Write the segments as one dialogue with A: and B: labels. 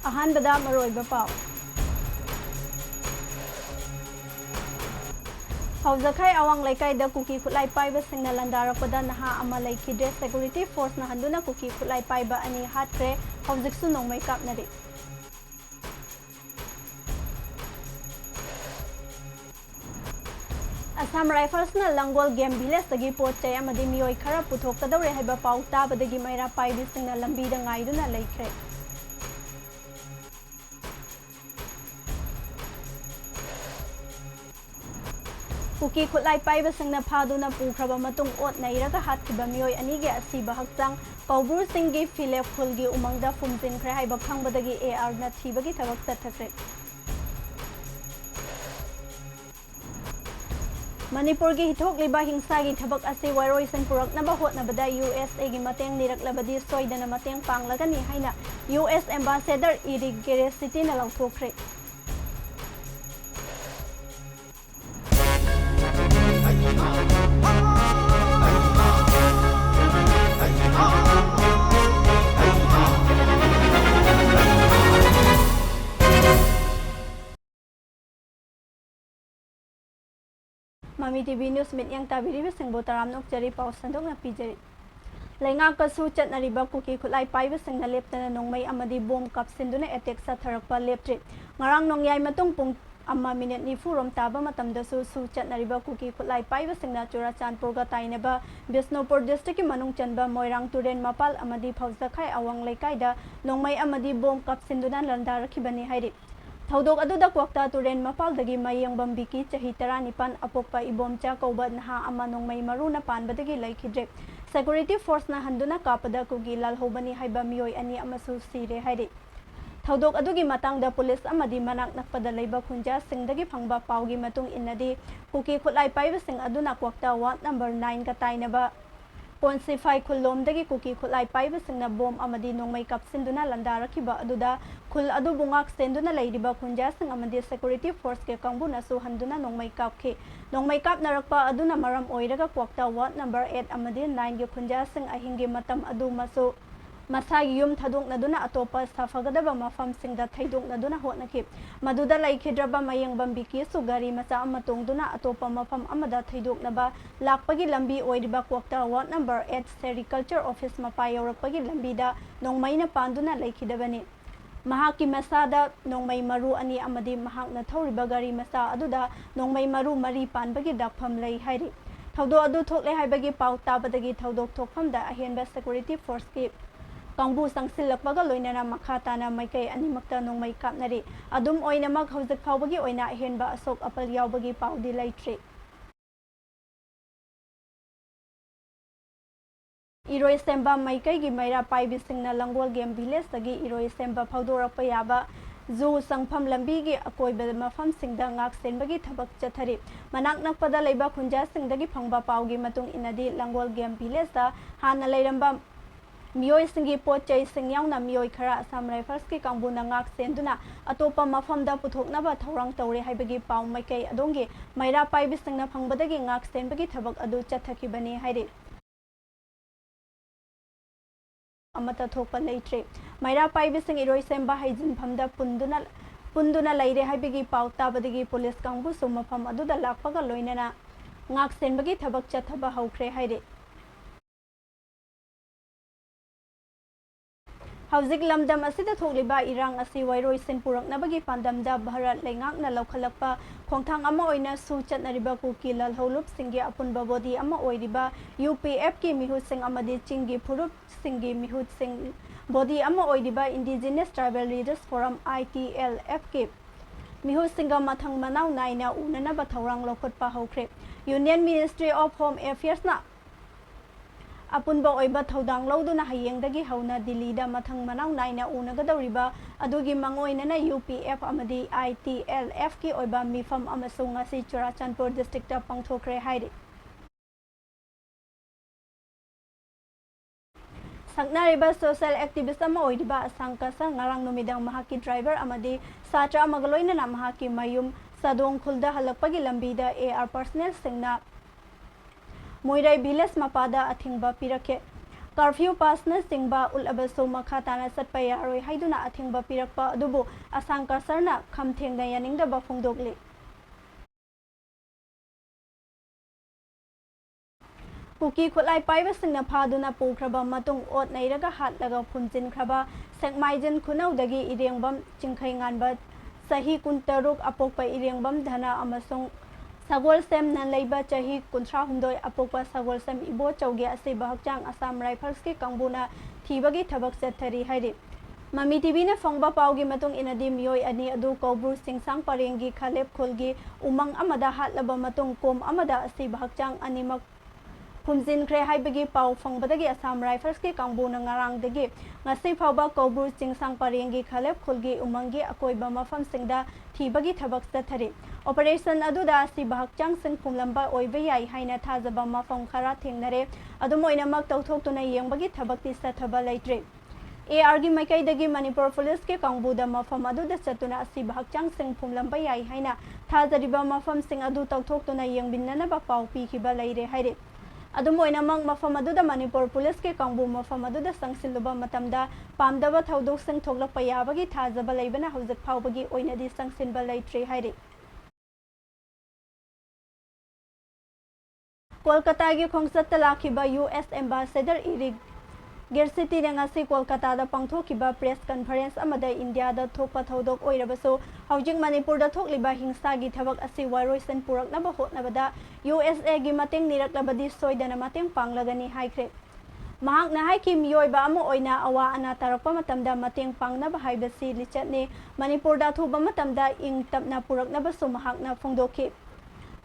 A: अहानबदा मरोइबा पाव हौजखै अवांग लैकाइदा cookie खुलाई पाइबा सिंगना लंदारपदा नहा अमा लैखिद्रे सिक्योरिटी फोर्स ना हंदुना कुकी खुलाई पाइबा अनि हात्रे हौजकसु नोंमै कापनरि Assam राइफल्सना Langol game village तगी pot चय अमदि मियोय खरा पुथोकदौरे हैबा पाउ ताबदगी मैरा पाइबि सिंगना लंबीदा ngaiduna लैख्रे कुकी खुलाई पाइबा सिंगना फादुना पुख्रबा मतुंग ओत नैरगा हातखिबा मियोय अनिगे असिबा हक्चांग कौबुर सिंगी फिलेप फुलगी उमंगदा फुमजिनख्रे हाइबा खंगबदगी एआर ना थीबगी थबक चथख्रे मणिपुर की हिथोकलिबा हिंसा की थबक असे वारोइसन पुरकनबा होतनबदा यूएसए की मतेंग निरकलबदी सोइदना मतेंग पांगलगनी हाइना यूएस एम्बेसडर इरिक गेरेसिटी ना लौथोख्रे ममी टीवी न्यूज मित्यंग ताबिरिबे सिंगबो तराम नोकजरी पाउ संदोंना पिजरी लेंगा कसु चटनरिबा कुकी खुलाई पाइबे सिंगना लेप्तना नोंमै अमदि bomb कपसिंदुना attack साथरकपा लेप्ट्रे ngarang nongyai matung pung amma minute ni furom taba matamdasu su chatnariba kuki खुलाई पाइबे सिंगना चुराचांदपुर गा ताइनेबा बिष्णुपुर डिस्ट्रिक्ट की मनुंग चनबा मोइरांग तुरेन मपाल अमदि फौजखाई अवंग लेकाइदा नोंमै अमदि बोम कपसिंदुना लंदा रखिबनी हाइरि थौदोक अदुदा क्वाक्ता तुरेन मपालदगी मयंगबम बिकी चही 19 अपोक्पा इबोमचा कौबा नहा अमा नोंमै मरुना पानबदगी लैखिद्रे सिक्योरिटी फोर्स ना हंदुना कापदा कुगी लालहोबनी हाइबा मियोय अनि अमसु सिरे हाइरि थौदोक अदुगी मतंगदा पुलिस अमदि मनाक नकपदा लैबा खुंजा सिंगदगी फंगबा पाउगी मतुंग इन्नदी कुकी खुलाई पाइबा सिंग अदुना क्वाक्ता वार्ड नंबर 9 का ताइनबा पोन्सिफाई खुल्लोमदगी कुकी खुलाई पाइबा सिंगना बोम अमदि नोंमै कपसिंदुना लंदा रखिबा अदुदा खुल अदु बुंगाक सेंदुना लैरिबा खुंजा सिंग अमदि सिक्योरिटी फोर्स के कांगबुना सु हंदुना नोंमै कापखे नोंमै कापनरकपा अदुना मरम ओइरगा क्वाक्ता वार्ड नंबर 8 अमदि 9 के खुंजा सिंग अहिंगे मतम अदु मसु मसागी युम थदोकनदुना अतोपा साफगदबा मफम सिंगदा थैदोकनदुना होतनखि मदुदा लैखिद्रबा मयंगबम बिकी सुगारी मचा अमा तोंगदुना अतोपा मफम अमदा थैदोकनबा लाकपगी लंबी ओइरिबा क्वाक्ता ward number 8 sericulture office Mopa यौरकपगी लंबीदा नोंमैना पांदुना लैखिदबनी महाकी मसादा नोंमै मरु अनि अमदि महाकना थौरिबा गारी मसा अदुदा नोंमै मरु मरी पानबगी दाफम लै हाइरि थौदो अदु थोकले हाइबगी पाउ ताबदगी थौदोक थोकफमदा अहेनबा सिक्योरिटी फोर्स की कांगबु संगसिलकपगा लोइनना मखाताना मैकै अनिमक्ता नोंमै कापनरि अदुम ओइनमक हौजक फावबगी ओइना अहेनबा असोक अपल यावबगी पाउदी लैट्रे इरोय सेंबा मैकै गी मैरा पाइबि सिंगना लंगोल गेम विलेज तगी इरोय सेंबा फावदोरकपा याबा जू संगफम लंबी की अकोइबा मफम सिंगदा ngaक सेनबगी थबक चथरि मनाक नकपदा लैबा खुंजा सिंगदगी फंगबा पाउगी मतुंग इनदी लंगोल गेम विलेज दा हाना लैरंबा मियोय सिंगी पोट चै सिंग यावना मियोय खरा असम राइफल्स की कांगबुना ngaक सेंदुना अतोपा मफमदा पुथोकनबा थौरंग तौरे हाइबगी पाउ मैकै अदोंगी मैरा पाइबि सिंगना फंगबदगी ngaक सेनबगी थबक अदु चथखिबनी हाइरि अमता थोकपा लैट्रे मैरा पाइबि सिंग इरोय सेंबा हाइजिनफमदा पुंदुना लैरे हाइबगी पाउ ताबदगी पुलिस कांगबु सु मफम अदुदा लाकपगा लोइनना ngaक सेनबगी थबक चथबा हौख्रे हाइरि हौजिक लमदम असिदा थोकलिबा इरांग असि वाइरोइसिन पुरकनबगी पांदमदा भारत लेंगाकना लौखलकपा खोंथांग अमा ओइना सु चटनरिबा कुकी लालहौलुप सिंगी अपुनबा बोडी अमा ओइरिबा यूपीएफ की मिहुत सिंग अमदि चिंगी फुरुप सिंगी मिहुत सिंग बोडी अमा ओइरिबा indigenous tribal leaders forum ITLF के मिहुत सिंगा मथंग मनाव नाइना उननबा थौरंग लौखटपा हौख्रे union ministry of home affairs ना अपुनबा ओइबा थौदांग लौदुना हयेंदगी हौना दिल्लीदा मथंग मनाव नाइना उनगदौरिबा अदुगी मंगोइनना यूपीएफ अमदि ITLF की ओइबा मिफम अमसुंग ngasi चुराचांदपुर डिस्ट्रिक्ट पंगथोखरे हाइरि संगनारिबा सोशल एक्टिविस्ट अमा ओइरिबा असंकसा ngarang numidang mahaki driver amadi satra amagaloinana mahaki mayum sadong khulda halakpagi lambida AR personnel singna मोइराई विलेज मपादा अथिंगबा पिरखे कर्फ्यू पासना सिंबा उलबसो मखा ताना चटपा यारोय हाइदुना अथिंबा पिरकपा अदुबो असाम कर्सरना खमथेंगना यानिंगदबा फोंदोकले कुकी खुलाई पाइबसिंगना फादुना पुख्रबा मतुंग ओत नैरगा हातलगा फुमजिनख्रबा सेकमाइजन खुनौदगी इरेंगबम चिंखैंगानबा सही कुंतरुक अपोकपा इरेंगबम धना अमसुंग सगोलसेम ननलेबा चाही कुंथ्रा हुंदोय अपोकपा सगोलसेम इबो चौगे असिबा हक्चांग असम राइफल्स के कांगबुना थीबगी थबक चथरी हाइरे ममी टीवी ने फोंगबा पावगी मतुंग इनदी मियोय अनि अदु कौब्रु सिंगसांग परेंगी खलेप खुलगी उमंग अमदा हातलबा मतुंग कोम अमदा असिबा हक्चांग अनिमक फुमजिनख्रे हाइबगी पाव फंगबदगी असम राइफल्स के कांगबुना ngarangdagi ngasi phawba Koubru सिंगसांग परेंगी खलेप खुलगी उमंगी अकोइबा मफमसिंगदा थीबगी थबक चथरी operation अदुदा असिबा हक्चांग सिंग फुमलंबा ओइबा याई हाइना थाजबा मफम खरा थेंगनरे अदुम ओइनमक तौथोक्तुना येंबगी थबकती सथबा लैत्रे AR की मैकैदगी मणिपुर पुलिस के कांगबुदा मफम अदुदा चतुना असिबा हक्चांग सिंग फुमलंबा याई हाइना थाजरिबा मफम सिंग अदु तौथोक्तुना येंबिन्ननबा पाव पीखिबा लैरे हाइरे अदुम ओइनमक मफम अदुदा मणिपुर पुलिस के कांगबु मफम अदुदा संगसिलुबा मतमदा पामदबा थौदोक सिंग थोगलकपा याबगी थाजबा लैबना हौजक फावबगी ओइनदी संगसिनबा लैत्रे हाइरे कोलकाता की खोंगसत लाखिबा US एम्बेसडर इरिक गिरसिटी ने कोलकाता पांथोखिबा प्रेस कॉन्फ्रेंस अमदा इंडिया दा थोकपा थौदोक ओइरबसो हौजिक मणिपुर दा थोकलिबा हिंसा की थबक असि वारोइसन पुरकनबा होतनबदा USA की मतेंग निरकलबदी सोइदना मतेंग पांगलगनी हाइख्रे महाकना हाइकि मियोइबा अमा ओइना अवा अना तारकपा मतमदा मतेंग पांगनबा हाइबसी लिचतने मणिपुर दा थुबा मतमदा इंग तपना पुरकनबसो महाकना फोंदोखि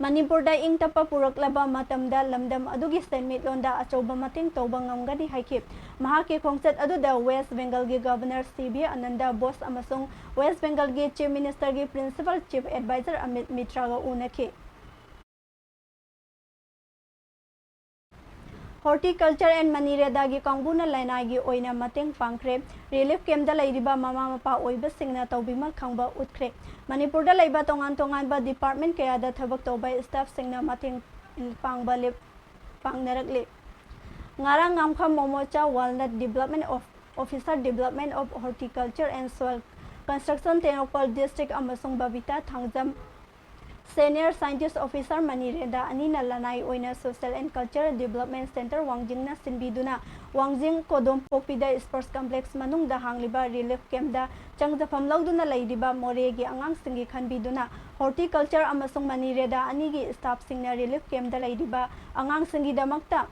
A: मणिपुर दा इंग तपा पुरकलबा मतमदा लमदम अदुगी सेनमिटलोंदा अचौबा मतेंग तौबा ngamgadi हाइखि महाके खोंगचत अदुदा वेस्ट बेंगल की गवर्नर CB आनंदा बोस अमसुंग वेस्ट बेंगल की चीफ मिनिस्टर की principal chief adviser Amit Mitra गा उनखि हॉर्टिकल्चर एंड मनीरेदा की कांगबुना लाइनागी ओइना मतेंग पांख्रे रिलीफ कैम्पदा लैरिबा ममा मपा ओइबसिंगना तौबिमल खंगबा उतख्रे मणिपुरदा लैबा तोंगान तोंगानबा डिपार्टमेंट कयादा थबक तौबा स्टाफ सिंगना मतेंग पांगबा ले पांगनरकले ngarang ngamkha momocha walnut development officer development of horticulture and soil construction tenopal district amasung babita thangjam senior scientist officer manireda anina lanai oina social and cultural development center wangjing na sinbiduna wangjing kodom pokpida sports complex manung da hangliba relief camp da changjafam lauduna lairiba more gi angang singi khanbiduna horticulture amasung manireda ani gi staff singna relief camp da lairiba angang singi damakta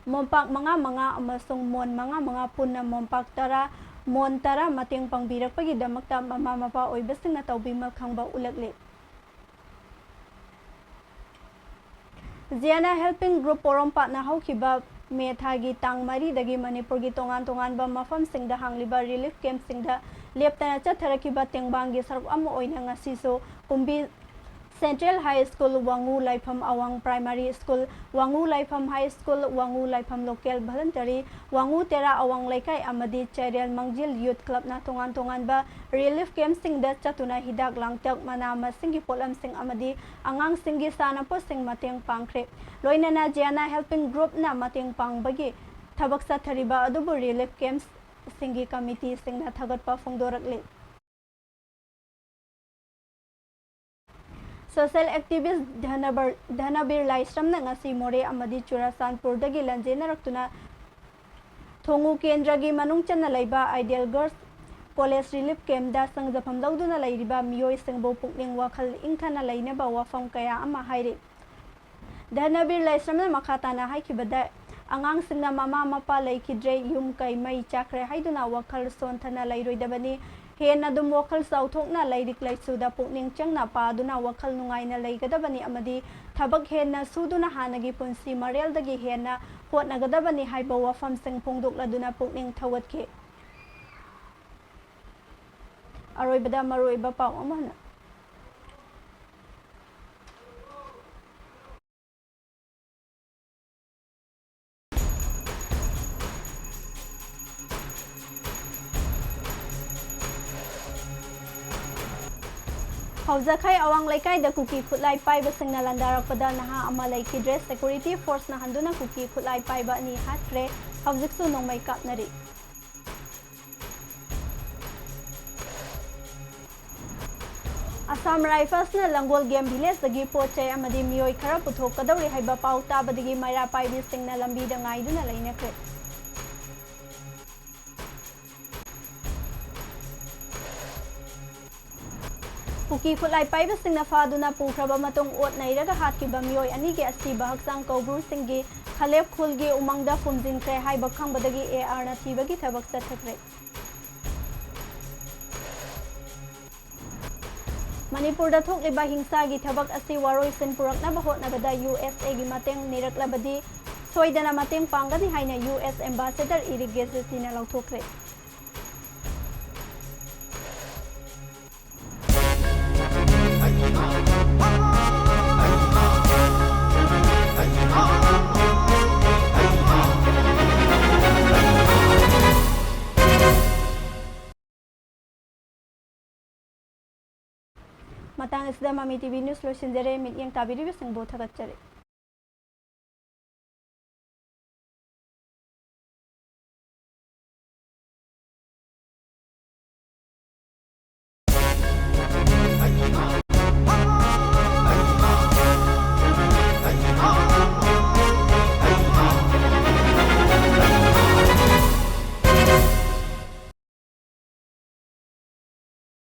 A: मोमपाक मंगा अमसुंग मोन मंगा पुन्ना मोमपाक तरा मोन तरा मतेंग पांगबिरकपगी दमकता mama मपा ओइबसिंगना तौबिमल खंगबा उलगले Ziana helping group पोरम Patna हौखिबा मेथागी तांग मरी दगी मणिपुर की तोंगान तोंगानबा मफम सिंगदा हांगलिबा रिलीफ कैम्प सिंगदा लेपतना चथरकिबा तेंगबांगी सरुक अम ओइना ngasiso Kumbi central high school वांगू लाइफम अवांग प्राइमरी स्कूल वांगू लाइफम हाई स्कूल वांगू लाइफम लोकल वॉलंटरी वांगू तेरा अवांग लेकाई अमदी चैरियल मंजिल यूथ क्लब ना तोंगान तोंगानबा रिलीफ कैम्प सिंगदा चतुना हिदाक लांगतक मना मसिंगी पोलम सिंग अमदी अंगांग सिंगी सानापो सिंग मतेंग पांख्रे लोइनना जियाना हेल्पिंग ग्रुप ना मतेंग पांगबगी थबक सथरिबा अदुबु रिलीफ कैम्प सिंगी कमिटी सिंगना थगतपा फोंदोरकले सोशल एक्टिविस्ट धनबीर लाइस्रमना ngasi मोरे अमदी चुराचांदपुर दगी लंजेनरक्तुना थोंगु केंद्र की मनुंग चन्ना लैबा ideal girls college relief camp दा संगजफम लौदुना लैरिबा मियोय सिंगबो पुकनिंग वाखल इंथना लैनबा वाफम कया अमा हाइरे धनबीर लाइस्रमना मखाताना हाइखिबदा अंगांग सिंगना ममा मपा लैखिद्रे युम कै मै चाख्रे हाइदुना वाखल सोनथना लैरोइदबनी हेन दुम वखल साउथोकना लैरिक लैसुदा पुकनिंग चंगना पादुना वखल नुंगाइना लैगदबनी अमदी थबक हेन सुदुना हानगी पुंसी मरेलदगी हेन होटनगदबनी हाइबा वफम सिंग फोंदोकलदुना पुकनिंग थवतखे अरोइबदा मरोइबा पाव अमहना हौजाखाई अवांग लेकाई द कुकी खुलाई पाइबा सिंगना लंदारकपदा नहा अमा लैखिद्रे सिक्योरिटी फोर्स ना हंदुना कुकी खुलाई पाइबा नि हात्रे ꯍꯧꯖꯤꯛꯁꯨ ꯅꯣꯡꯃꯩ ꯀꯥꯞꯅꯔꯤ꯫ असम राइफल्सना लंगोल गेम भिलेजदगी पोचै अमदी मियोय खरा पुथोकदौरी हाइबा पाउ ताबदगी मैरा पाइबिसिंगना लंबीदा ngaiduna लैनख्रे। कुकी खुलाई पाइबिसिंगना फादुना पुख्रबा मतुंग ओट नैरगा हातकिबा मियोय अनिगे असिबा हक्सांग कौब्रुसिंगी खलेब खुलगी उमंगदा फुमजिनख्रे हाइबा खंगबदगी एआरना थीबगी थबक चथख्रे। मणिपुर थोक्लिबा हिंसा की थबक असी वारोइसिन पुरकनबा होटनबदा USA की मतेंग निरकलबदी सोइदना मतेंग पांगनी हाइना US एम्बेसडर इरिगेसिना लौथोख्रे। मतंग इसदा ममी टीवी न्यूज लोइसिनजरे मित्यंग ताबिरिबसिंग बो थगतचरे।